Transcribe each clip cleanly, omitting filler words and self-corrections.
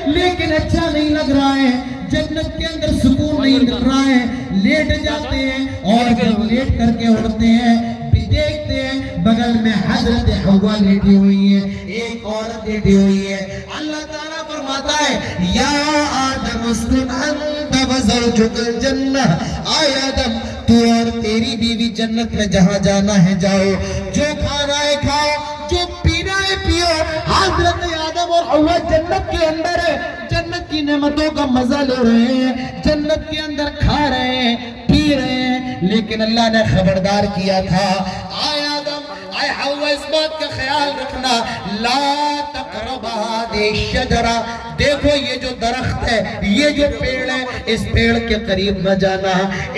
لیکن اچھا نہیں لگ رہا ہے، جنت کے اندر سکون نہیں مل رہا ہے، لیٹ جاتے ہیں اور جب لیٹ کر کے اڑتے ہیں بھی دیکھتے ہیں بغل میں حضرت حوا لیٹی ہوئی ہے، ایک عورت لیٹی ہوئی ہے۔ اللہ تعالیٰ فرماتا ہے یا آدم اسکن انت وزوجک الجنہ، آئے آدم تو اور تیری بیوی جنت میں جہاں جانا ہے جاؤ، جو کھانا ہے کھاؤ، جو پینا ہے پیو۔ حضرت آدم اور حوا جنت کے اندر ہے، جنت کی نعمتوں کا مزہ لے رہے ہیں، جنت کے اندر کھا رہے ہیں پی رہے ہیں، لیکن اللہ نے خبردار کیا تھا آئے آدم آئے حوا اس بات کا خیال رکھنا لا تقرب هذه الشجرہ، دیکھو یہ جو درخت ہے، یہ جو پیڑ ہے، اس پیڑ کے قریب نہ جانا،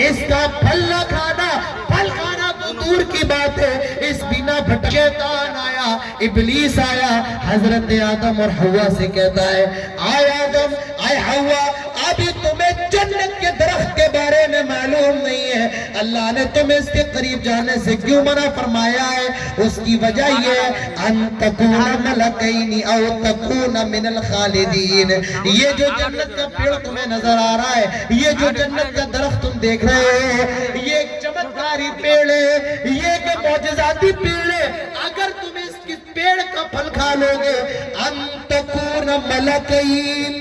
اس کا پھل نہ کھانا، پھل کھانا تو دور کی بات ہے، اس بنا بھٹکے شیطان آیا، ابلیس آیا، حضرت آدم اور حوا سے کہتا ہے آئے آدم آئے حوا، ابھی تمہیں جنت کے درخت کے بارے میں معلوم نہیں ہے، اللہ نے تمہیں اس کے قریب جانے سے کیوں منع فرمایا ہے؟ اس کی وجہ یہ ہے ان تکون ملکین او تکون من الخالدین، یہ جو جنت کا پیڑ تمہیں نظر آ رہا ہے، یہ جو جنت کا درخت تم دیکھ رہے ہو، یہ ایک چمتکاری پیڑ ہے، یہ ایک معجزاتی پیڑ ہے، اگر تم اس پیڑ کا پھل کھا لو گے ان تکون ملکین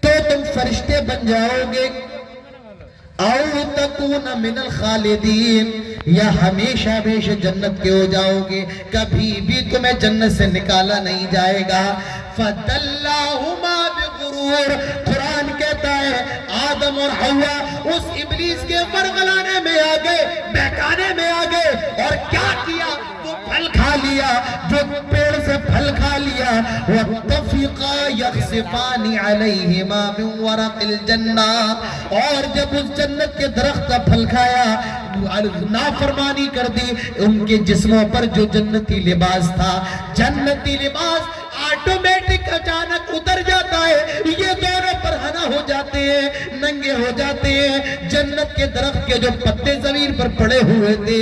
تو تم فرشتے بن جاؤ گے، او تکون من الخالدین یا ہمیشہ ہمیشہ جنت کے ہو جاؤ گے، کبھی بھی تمہیں جنت سے نکالا نہیں جائے گا۔ فَدَلَّاهُمَا بِغُرُورٍ، قرآن کہتا ہے آدم اور حوا اس ابلیس کے ورغلانے میں آگے، بہکانے میں آگے، اور کیا کیا؟ وہ پھل کھا لیا، جو پیڑ سے پھل کھا لیا۔ وَاتَّفِقَا يَخْصِفَانِ عَلَيْهِمَا مِنْ وَرَقِ الْجَنَّةِ، اور جب اس جنت کے درخت کا پھل کھایا، نافرمانی کر دی، ان کے جسموں پر جو جنتی لباس تھا، جنتی لباس آٹومیٹک اچانک اتر جاتا ہے، یہ دونوں پرہنہ ہو جاتے ہیں، ننگے ہو جاتے ہیں۔ جنت کے درخت کے جو پتے زمین پر پڑے ہوئے تھے،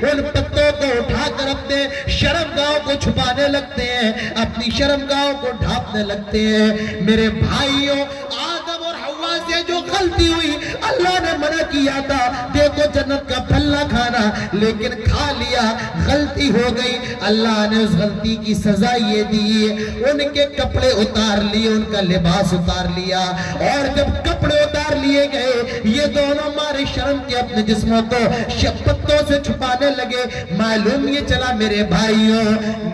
ان پتوں کو اٹھا کر اپنے شرمگاہوں کو چھپانے لگتے ہیں، اپنی شرمگاہوں کو ڈھانپنے لگتے ہیں۔ میرے بھائیوں، آدم اور حوا سے جو غلطی ہوئی، اللہ نے منع کیا تھا دیکھو جنت کا پھل نہ کھانا، لیکن کھا لیا، غلطی ہو گئی۔ اللہ نے اس غلطی کی سزا یہ دی، ان کے کپڑے اتار لیے، ان کا لباس اتار لیا، اور جب کپڑے اتار لیے گئے، یہ دونوں مارے شرم کے اپنے جسموں کو پتوں سے چھپانے لگے۔ معلوم یہ چلا میرے بھائیوں،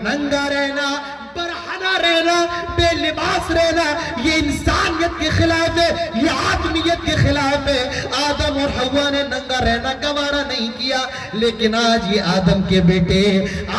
ننگا رہنا، برہنہ رہنا، بے لباس رہنا، یہ انسانیت کے خلاف ہے، یہ آدمیت کے خلاف ہے۔ آدم اور حوا نے ننگا رہنا گوارا نہیں کیا، لیکن آج یہ آدم کے بیٹے،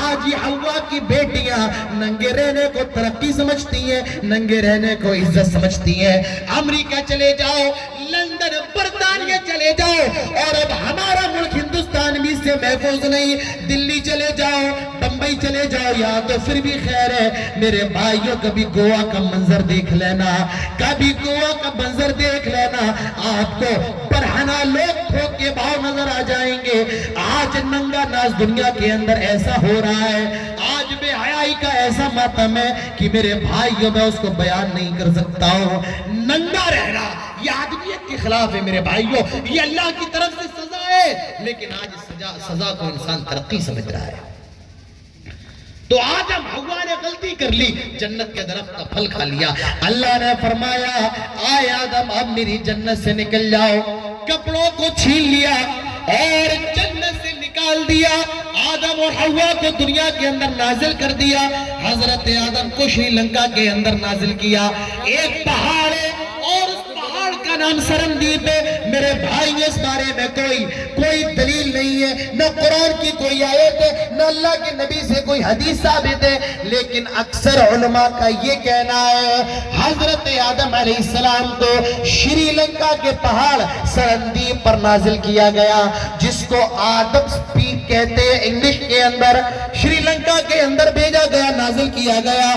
آج یہ حوا کی بیٹیاں ننگے رہنے کو ترقی سمجھتی ہیں، ننگے رہنے کو عزت سمجھتی ہیں۔ امریکہ چلے جاؤ، لندن، برطانیہ چلے جاؤ، اور اب ہمارا ملک ہندوستان بھی سے محفوظ نہیں، دلی چلے جاؤ، بمبئی چلے جاؤ، یا تو پھر بھی خیر ہے۔ میرے بھائیوں، کبھی گوا کا منظر دیکھ لینا، کبھی گوا کا منظر دیکھ لینا، آپ کو برہنہ لوگ پھونک کے باؤ نظر آ جائیں گے۔ آج ننگا ناز دنیا کے اندر ایسا ہو رہا ہے، آج بے حیائی کا ایسا ماتم ہے کہ میرے بھائیوں میں اس کو بیان نہیں کر سکتا ہوں۔ ننگا رہنا یہ آدمیت کے خلاف ہے میرے بھائیوں، یہ اللہ کی طرف سے سزا ہے، لیکن آج سزا کو انسان ترقی سمجھ رہا ہے۔ تو آدم حوا نے غلطی کر لی، جنت کے درخت کا پھل کھا لیا۔ اللہ نے فرمایا آئے آدم اب میری جنت سے نکل جاؤ، کپڑوں کو چھین لیا اور جنت سے نکال دیا، آدم اور حوا کو دنیا کے اندر نازل کر دیا۔ حضرت آدم کو شری لنکا کے اندر نازل کیا، ایک پہاڑ ہے اور اس پہاڑ کا نام سرندیپ ہے۔ میرے بھائی اس بارے میں کوئی دلیل نہیں ہے، نہ قرآن کی کوئی آیت ہے، نہ اللہ کے نبی سے کوئی حدیث ثابت ہے، لیکن اکثر علماء کا یہ کہنا ہے حضرت آدم علیہ السلام کو شری لنکا کے پہاڑ سرندیپ پر نازل کیا گیا، جس کو آدم سپیک کہتے ہیں انگلش کے اندر، شری لنکا کے اندر بھیجا گیا، نازل کیا گیا،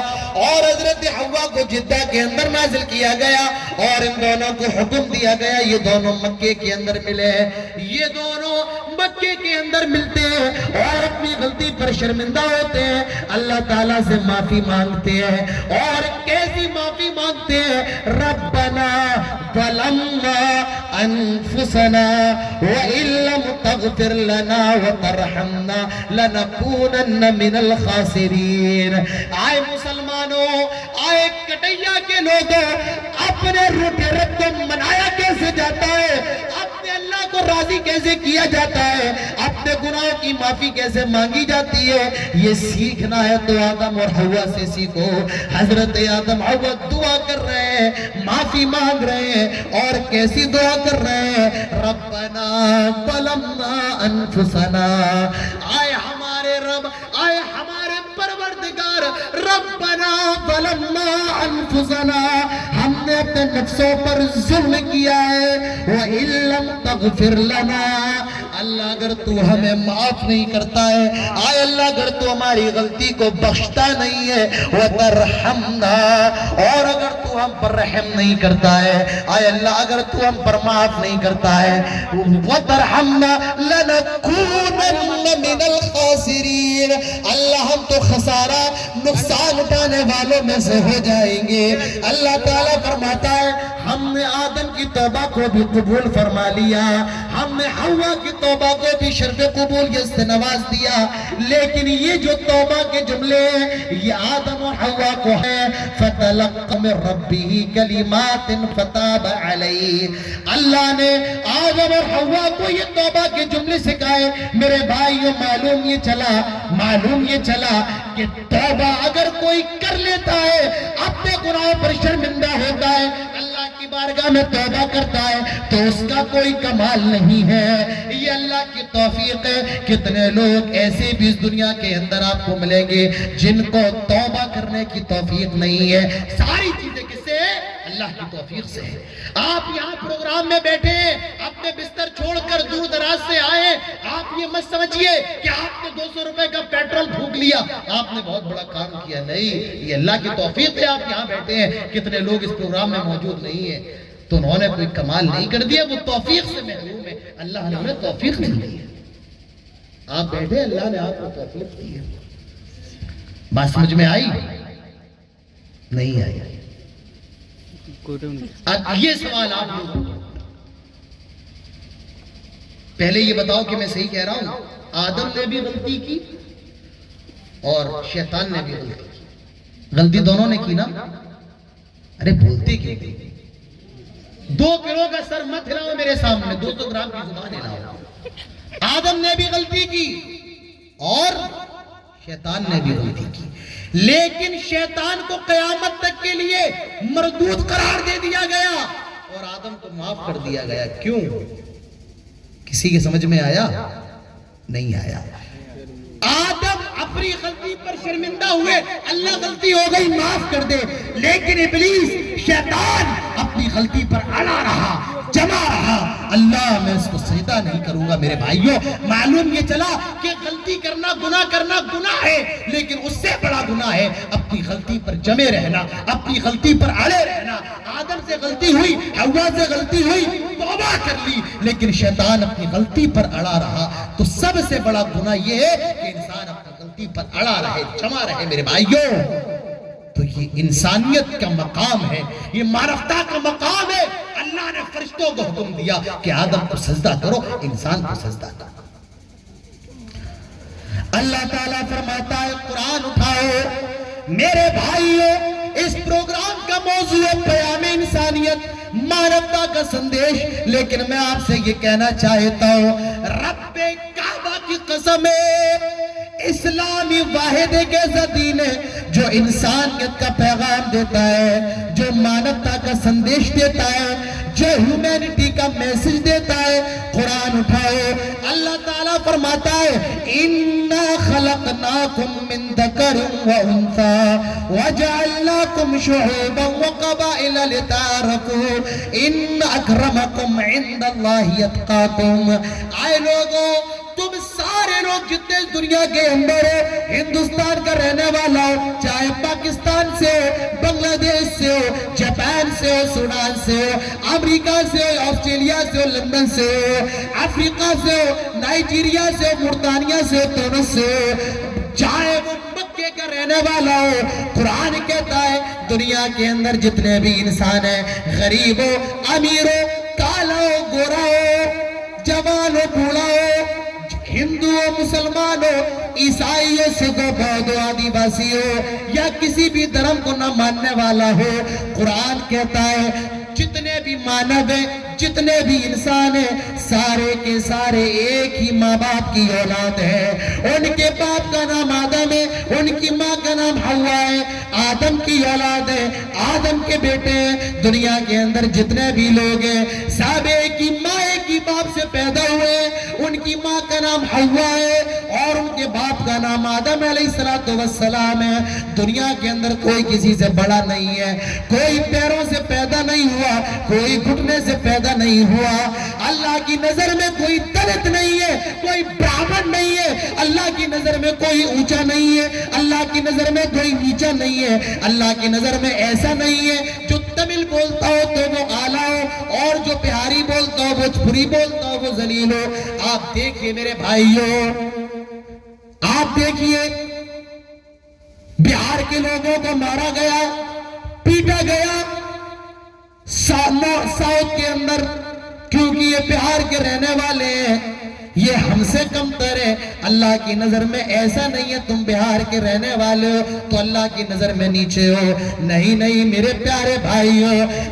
اور حضرت حوا کو جدہ کے اندر نازل کیا گیا، اور ان دونوں کو حکم دیا گیا، یہ دونوں مکے کے اندر ملے ہیں، یہ دونوں مکے کے کے اندر ملتے ہیں اور اپنی غلطی پر شرمندہ ہوتے ہیں، اللہ تعالیٰ سے معافی مانگتے ہیں، اور کیسی معافی مانگتے ہیں؟ ربنا ظلمنا انفسنا وان لم تغفر لنا وترحمنا لنكونن من الخاسرین۔ آئے مسلمانوں، آئے کٹیا کے لوگوں، اپنے روٹے رب کو منایا کیسے جاتا ہے، اپنے اللہ کو راضی کیسے کیا جاتا ہے، اپنے گناہوں کی معافی کیسے مانگی جاتی ہے، یہ سیکھنا ہے تو آدم اور حوا سے سیکھو۔ حضرت آدم حوا دعا کر رہے ہیں، معافی مانگ رہے ہیں، اور کیسی دعا کر رہے ہیں؟ ربنا ظلمنا انفسنا، آئے ہمارے رب، آئے ہمارے پروردگار، ربنا ظلمنا انفسنا، ہم نے اپنے نفسوں پر ظلم کیا ہے، وَإِن لَّمْ تَغْفِرْ لَنَا، اللہ اگر تو ہمیں معاف نہیں کرتا ہے، آئے اللہ اگر تو ہماری غلطی کو بخشتا نہیں ہے، وَتَرْحَمْنَا، اور اگر تو ہم پر رحم نہیں کرتا ہے، آئے اللہ اگر تو ہم پر معاف نہیں کرتا ہے، وَتَرْحَمْنَا لَنَكُونَنَّ مِنَ الْخَاسِرِينَ، اللہ ہم تو خسارہ نقصان اٹھانے والوں میں سے ہو جائیں گے۔ اللہ تعالیٰ فرماتا ہے ہم نے آدم کی توبہ کو بھی قبول فرما لیا، ہم نے حوا کی توبہ کو بھی شرف قبولیت سے نواز دیا، لیکن یہ جو توبہ کے جملے ہیں یہ آدم اور حوا کو ہے۔ فَتَلَقَّ مِن رَبِّهِ كَلِمَاتٍ فَتَابَ عَلَيْهِ، اللہ نے آدم اور حوا کو یہ توبہ کے جملے سکھائے۔ میرے بھائیوں، معلوم یہ چلا کہ توبہ اگر کوئی کر لیتا ہے، اپنے گناہوں پر شرمندہ ہوتا ہے، اللہ کی بارگاہ میں توبہ کرتا ہے، تو اس کا کوئی کمال نہیں ہے، یہ اللہ کی توفیق ہے۔ کتنے لوگ ایسے بھی اس دنیا کے اندر آپ کو ملیں گے جن کو توبہ کرنے کی توفیق نہیں ہے۔ ساری چیزیں کس سے ہے؟ اللہ کی توفیق سے ہے۔ آپ یہاں پروگرام میں بیٹھے ہیں، اپنے بستر چھوڑ کر دور دراز سے آئے، آپ یہ مت سمجھیے کہ آپ نے 200 روپے کا پیٹرول پھونک لیا، آپ نے بہت بڑا کام کیا، نہیں، یہ اللہ کی توفیق ہے۔ آپ یہاں بیٹھے ہیں، کتنے لوگ اس پروگرام میں موجود نہیں ہیں، تو انہوں نے کوئی کمال نہیں کر دیا، وہ توفیق سے محروم ہے، اللہ نے انہیں توفیق نہیں دی ہے۔ آپ بیٹھے، اللہ نے آپ کو توفیق دی ہے۔ بات سمجھ میں آئی؟ نہیں آئی؟ اب یہ سوال آپ لوگوں کو، پہلے یہ بتاؤ کہ میں صحیح کہہ رہا ہوں؟ آدم نے بھی غلطی کی اور شیطان نے بھی غلطی کی، غلطی دونوں نے کی نا؟ ارے بولتے کیوں؟ 2 کلو کا سر مت ہلاؤ میرے سامنے، 200 گرام کی زبان ہلاؤ۔ آدم نے بھی غلطی کی اور شیطان نے بھی غلطی کی، لیکن شیطان کو قیامت تک کے لیے مردود قرار دے دیا گیا اور آدم کو معاف کر دیا گیا۔ کیوں؟ کسی کے سمجھ میں آیا؟ نہیں آیا۔ آدم اپنی غلطی پر شرمندہ ہوئے، اللہ غلطی ہو گئی معاف کر دے، لیکن ابلیس شیطان اپنی غلطی پر اڑا رہا، جمع رہا، اللہ میں اس کو سجدہ نہیں کروں گا۔ میرے بھائیوں، معلوم یہ چلا کہ غلطی کرنا گناہ ہے، لیکن اس سے بڑا گناہ ہے اپنی غلطی پر جمے رہنا، اپنی غلطی پر اڑے رہنا۔ آدم سے غلطی ہوئی، حوا سے غلطی ہوئی، توبہ کر لی، لیکن شیطان اپنی غلطی پر اڑا رہا۔ تو سب سے بڑا گناہ یہ ہے کہ انسان اپنی غلطی پر اڑا رہے، جمع رہے۔ میرے بھائیوں، تو یہ انسانیت کا مقام ہے، یہ معرفتہ کا مقام ہے۔ اللہ نے فرشتوں کو حکم دیا کہ آدم کو سجدہ کرو، انسان کو سجدہ کرو۔ اللہ تعالیٰ فرماتا ہے، قرآن اٹھاؤ میرے بھائیوں، اس پروگرام کا موضوع ہے پیام انسانیت، معرفتہ کا سندیش، لیکن میں آپ سے یہ کہنا چاہتا ہوں، رب کعبہ کی قسم ہے، اسلامی واحد ایک ایسا دین ہے جو انسانیت کا پیغام دیتا ہے، جو مانوتا کا سندیش دیتا ہے، جو ہیومینٹی کا میسج دیتا ہے۔ قرآن اٹھاؤ، اللہ تعالیٰ فرماتا ہے، اِنَّا خَلَقْنَاكُم مِّن ذَكَرٍ وَأُنثَىٰ وَجَعَلْنَاكُمْ شُعُوبًا وَقَبَائِلَ لِتَعَارَفُوا إِنَّ أَكْرَمَكُمْ عِندَ اللَّهِ أَتْقَاكُمْ۔ آئے لوگوں، تم سارے لوگ جتنے اس دنیا کے اندر ہو، ہندوستان کا رہنے والا ہو، چاہے پاکستان سے ہو، بنگلہ دیش سے ہو، جاپان سے ہو، سوڈان سے ہو، امریکہ سے ہو، آسٹریلیا سے ہو، لندن سے ہو، افریقہ سے ہو، نائجیریا سے ہو، مورتانیہ سے ہو، تونس سے ہو، چاہے وہ مکے کا رہنے والا ہو، قرآن کہتا ہے دنیا کے اندر جتنے بھی انسان ہیں، غریب ہو، امیر ہو، کالا ہو، گورا ہو، جوان ہو، بوڑھا ہو، ہندو ہو، مسلمان ہو، عیسائی ہو، سکھ ہو، بودھ ہو، آدی واسی ہو، یا کسی بھی دھرم کو نہ ماننے والا ہو، قرآن کہتا ہے جتنے بھی مانو ہیں، جتنے بھی انسان ہیں، سارے کے سارے ایک ہی ماں باپ کی اولاد ہے۔ ان کے باپ کا نام آدم ہے، ان کی ماں کا نام حوا ہے، آدم کی اولاد ہے، آدم کے بیٹے ہیں۔ دنیا کے اندر جتنے بھی لوگ ہیں سب ایک ہی ماں ایک ہی باپ سے پیدا ہوئے ہیں۔ ان کی ماں کا نام حوا ہے اور ان کے باپ کا نام آدم علیہ السلام ہے۔ دنیا کے اندر کوئی کسی سے بڑا نہیں ہے، کوئی پیروں سے پیدا نہیں ہوا، کوئی گھٹنے سے پیدا نہیں ہوا۔ اللہ کی نظر میں کوئی دلت نہیں ہے، کوئی برہمن نہیں ہے، اللہ کی نظر میں کوئی اونچا نہیں ہے، اللہ کی نظر میں کوئی نیچا نہیں ہے، اللہ کی نظر میں ایسا نہیں ہے جو تمل بولتا ہو تو وہ اعلیٰ ہو اور جو بہاری بولتا ہو بھوجپوری بولتا ہو وہ ذلیل ہو۔ آپ دیکھیے میرے بھائیوں، آپ دیکھیے بہار کے لوگوں کو مارا گیا، پیٹا گیا ساؤتھ کے اندر، کیونکہ یہ بہار کے رہنے والے ہیں، یہ ہم سے کم تر ہے۔ اللہ کی نظر میں ایسا نہیں ہے تم بہار کے رہنے والے ہو تو اللہ کی نظر میں نیچے ہو، نہیں نہیں میرے پیارے بھائیو،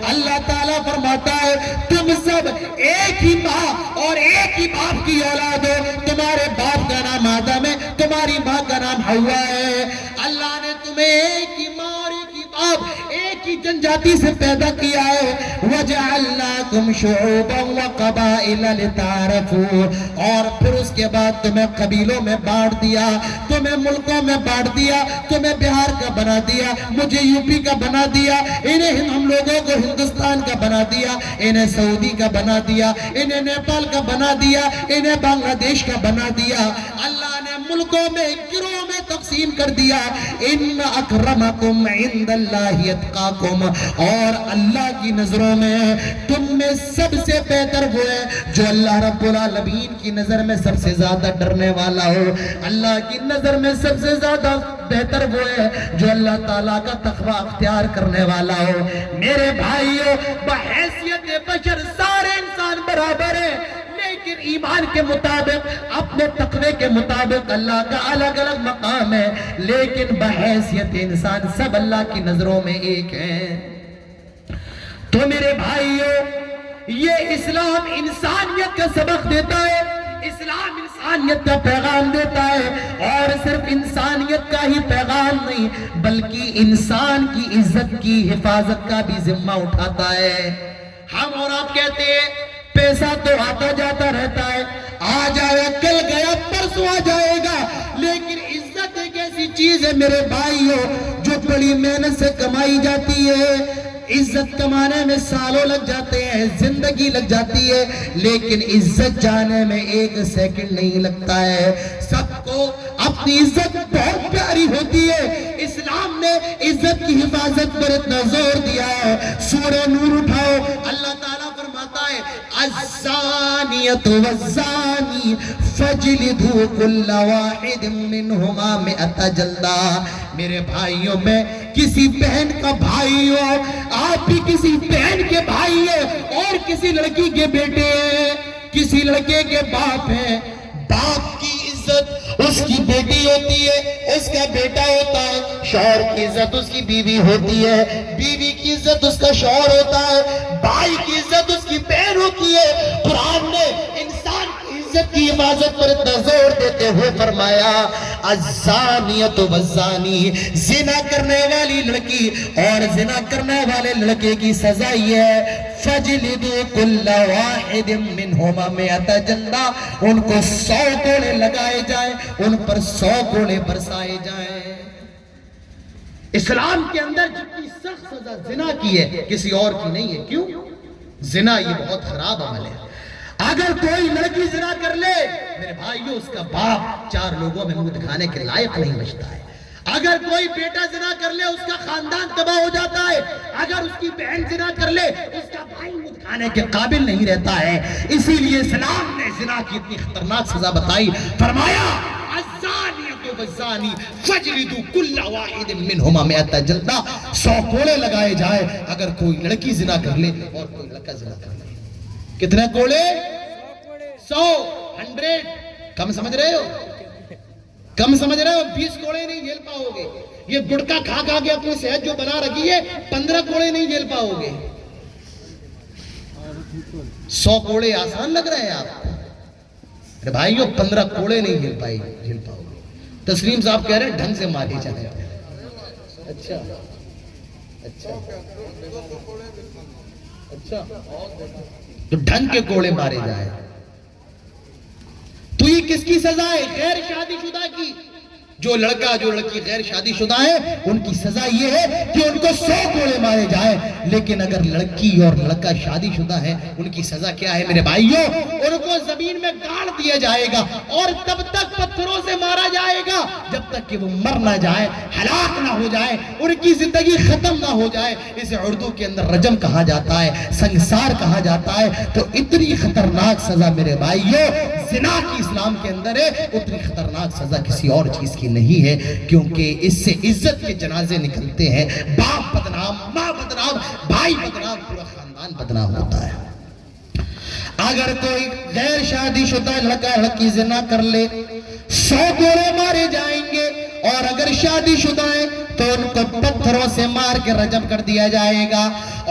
اللہ تعالیٰ فرماتا ہے تم سب ایک ہی ماں اور ایک ہی باپ کی اولاد ہو۔ تمہارے باپ کا نام آدم ہے، تمہاری ماں کا نام حوا ہے۔ اللہ نے تمہیں ایک ہی ماں اور ایک ہی باپ، ایک ہی جنجاتی سے پیدا کیا ہے۔ وَجَعَلْنَاكُمْ شُعُوبًا وَقَبَائِلَ لِتَعَارَفُوا، اور پھر اس کے بعد تمہیں قبیلوں میں بانٹ دیا، تمہیں ملکوں میں بانٹ دیا، تمہیں بہار کا بنا دیا، مجھے یو پی کا بنا دیا، انہیں ہم لوگوں کو ہندوستان کا بنا دیا، انہیں سعودی کا بنا دیا، انہیں نیپال کا بنا دیا، انہیں بنگلہ دیش کا بنا دیا۔ اللہ نے ملکوں میں گروہوں میں تقسیم کر دیا۔ ان اکرمکم عند اللہ اتقاکم، اور اللہ کی نظروں میں تم میں سب سے بہتر وہ ہے جو اللہ رب العالمین کی نظر میں سب سے زیادہ ڈرنے والا ہو۔ اللہ کی نظر میں سب سے زیادہ بہتر وہ ہے جو اللہ تعالیٰ کا تقوی اختیار کرنے والا ہو۔ میرے بھائیوں، بحیثیت بشر سارے انسان برابر ہیں، لیکن ایمان کے مطابق، اپنے تقوی کے مطابق اللہ کا الگ الگ مقام ہے، لیکن بحیثیت انسان سب اللہ کی نظروں میں ایک ہیں۔ تو میرے بھائیوں، یہ اسلام انسانیت کا سبق دیتا ہے، اسلام انسانیت کا پیغام دیتا ہے، اور صرف انسانیت کا ہی پیغام نہیں بلکہ انسان کی عزت کی حفاظت کا بھی ذمہ اٹھاتا ہے۔ ہم اور آپ کہتے ہیں پیسہ تو آتا جاتا رہتا ہے، آج آیا کل گیا پرسوں آ جائے گا، لیکن عزت ایک ایسی چیز ہے میرے بھائیوں جو بڑی محنت سے کمائی جاتی ہے۔ عزت کمانے میں سالوں لگ جاتے ہیں، زندگی لگ جاتی ہے، لیکن عزت جانے میں ایک سیکنڈ نہیں لگتا ہے۔ سب کو اپنی عزت بہت پیاری ہوتی ہے، اسلام نے عزت کی حفاظت پر اتنا زور دیا ہے۔ سورہ نور اٹھاؤ، اللہ تعالیٰ فرماتا ہے الزانیۃ والزانی فاجلدوا کل واحد منہما مئۃ جلدہ۔ میرے بھائیوں، میں کسی بہن کا بھائی ہو، آپ بھی کسی بہن کے بھائی ہیں اور کسی لڑکی کے بیٹے ہیں، کسی لڑکے کے باپ ہیں۔ باپ کی عزت اس کی بیٹی ہوتی ہے، اس کا بیٹا ہوتا ہے، شوہر کی عزت اس کی بیوی ہوتی ہے، بیوی کی عزت اس کا شوہر ہوتا ہے، بھائی کی عزت اس کی بہن ہوتی ہے۔ قرآن نے انسان کی عزت کی حفاظت پر اتنا زور دیتے ہوئے فرمایا الزانیۃ والزانی، زنا کرنے والی لڑکی اور زنا کرنے والے لڑکے کی سزا یہ ہے فَجْلِدُوا كُلَّ وَاحِدٍ مِّنْهُمَا مِئَةَ جلدہ، ان کو 100 کوڑے لگائے جائیں، ان پر 100 کوڑے برسائے جائیں۔ اسلام کے اندر جتنی سخت سزا زنا کی ہے کسی اور کی نہیں ہے۔ کیوں؟ زنا یہ بہت خراب عمل ہے۔ اگر کوئی لڑکی زنا کر لے میرے بھائیو، اس کا باپ 4 لوگوں میں منہ دکھانے کے لائق نہیں بچتا ہے۔ اگر کوئی بیٹا زنا کر لے اس کا خاندان تباہ ہو جاتا ہے، اگر اس کی بہن زنا کر لے اس کا بھائی مجھ کھانے کے قابل نہیں رہتا ہے۔ اسی لیے اسلام نے زنا کی اتنی خطرناک سزا بتائی، فرمایا الزانیۃ والزانی فاجلدوا کل واحد منہما 100 جلدہ، 100 کوڑے لگائے جائے اگر کوئی لڑکی زنا کر لے اور کوئی لڑکا زنا کر لے۔ کتنے کوڑے؟ 100 100 کم سمجھ رہے ہو؟ کم سمجھ رہے ہو؟ 20 کوڑے نہیں جھیل پاؤ گے۔ یہ گڑکا کھا کھا کے اپنی صحت جو بنا رکھی ہے 15 کوڑے نہیں جھیل پاؤ گے۔ 100 کوڑے آسان لگ رہے ہیں آپ کو؟ ارے بھائیو 15 کوڑے نہیں جھیل پاؤ گے۔ تسلیم صاحب کہہ رہے ہیں ڈھنگ سے ماری جائے۔ اچھا تو ڈھنگ کے کوڑے مارے جائے۔ تو یہ کس کی سزا ہے؟ غیر شادی شدہ کی۔ جو لڑکا جو لڑکی غیر شادی شدہ ہے ان کی سزا یہ ہے کہ ان کو 100 کوڑے مارے جائے، لیکن اگر لڑکی اور لڑکا شادی شدہ ہے ان کی سزا کیا ہے میرے بھائیوں؟ ان کو زمین میں گاڑ دیا جائے گا اور تب تک پتھروں سے مارا جائے گا جب تک کہ وہ مر نہ جائے، ہلاک نہ ہو جائے، ان کی زندگی ختم نہ ہو جائے۔ اسے اردو کے اندر رجم کہا جاتا ہے، سنگسار کہا جاتا ہے۔ تو اتنی خطرناک سزا میرے بھائیوں زنا کی اسلام کے اندر ہے، اتنی خطرناک سزا کسی اور چیز کی نہیں ہے، کیونکہ اس سے عزت کے جنازے نکلتے ہیں۔ باپ بدنام، ماں بدنام، بھائی بدنام، پورا خاندان بدنام ہوتا ہے۔ اگر کوئی غیر شادی شدہ لڑکا لڑکی زنا کر لے 100 کوڑے مارے جائیں گے، اور اگر شادی شدہ ہیں تو ان کو پتھروں سے مار کے رجم کر دیا جائے گا۔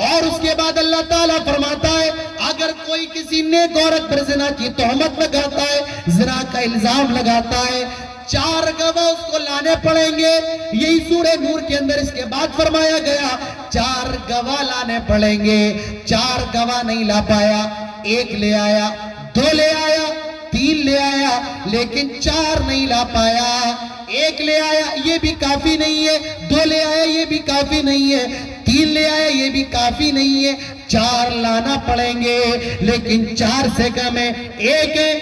اور اس کے بعد اللہ تعالیٰ فرماتا ہے اگر کوئی کسی نیک عورت پر زنا کی تہمت لگاتا ہے، زنا کا الزام لگاتا ہے، 4 گواہ اس کو لانے پڑیں گے۔ یہی سورہ نور کے اندر اس کے بعد فرمایا گیا 4 گواہ لانے پڑیں گے۔ 4 گواہ نہیں لا پایا، 1 لے آیا، 2 لے آیا، 3 لے آیا، لیکن 4 نہیں لا پایا۔ 1 لے آیا یہ بھی کافی نہیں ہے، 2 لے آیا یہ بھی کافی نہیں ہے، 3 لے آیا یہ بھی کافی نہیں ہے، 4 لانا پڑیں گے، لیکن 4 سے کم ہے، 1 ہے۔